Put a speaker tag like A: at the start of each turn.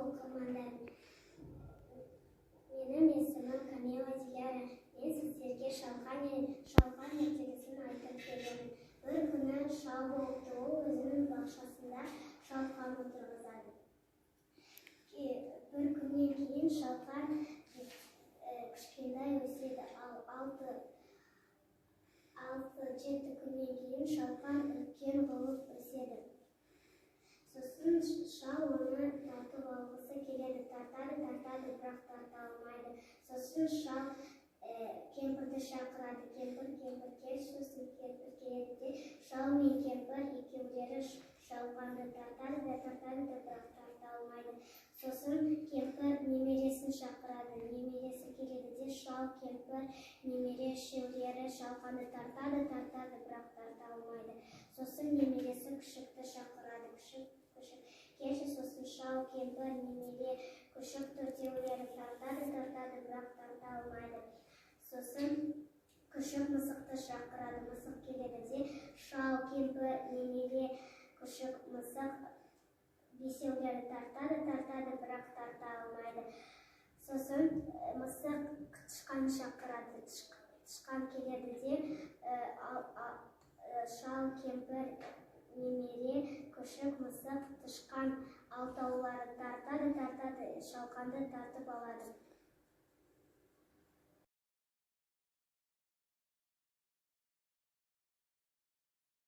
A: оқырмандар, менің есімім Камила Диляра. Мен сіздерге шалқан ертегісін айтып беремін. Бір күні шал болыпты, ол өзінің бақшасында шалқан отырғызады. Бір күннен кейін шалқан кішкентай өседі, ал 6-7 күннен кейін шалқан үлкен болып өседі. Сосын шал оны тартып алғысы келеді, тартады, бірақ тарта алмайды. Сосын шал кемпірді шақырады. Кемпір кел, сосын кемпір келеді де, шал мен кемпір екеулері шалқанды тартады, бірақ тарта алмайды. Сосын кемпір немересін шақырады. Немересі келеді де, шал, кемпір, немере үшеулері шалқанды тартады, бірақ тарта алмайды. Сосын немересі күшікті шақырады. Күшік келші, сосын шал, кемпір, немере, күшік төртеулері тартады, бірақ тарта алмайды. Сосын күшік мысықты шақырады. Мысық келеді де, шал, кемпір, немере, күшік, мысық бесеулері тартады, бірақ тарта алмайды. Сосын мысық тышқан шақырады. Тышқан келеді де, шал, кемпір, немере, күшік, мысық, тышқан алтаулары тартады, шалқанды тартып алады.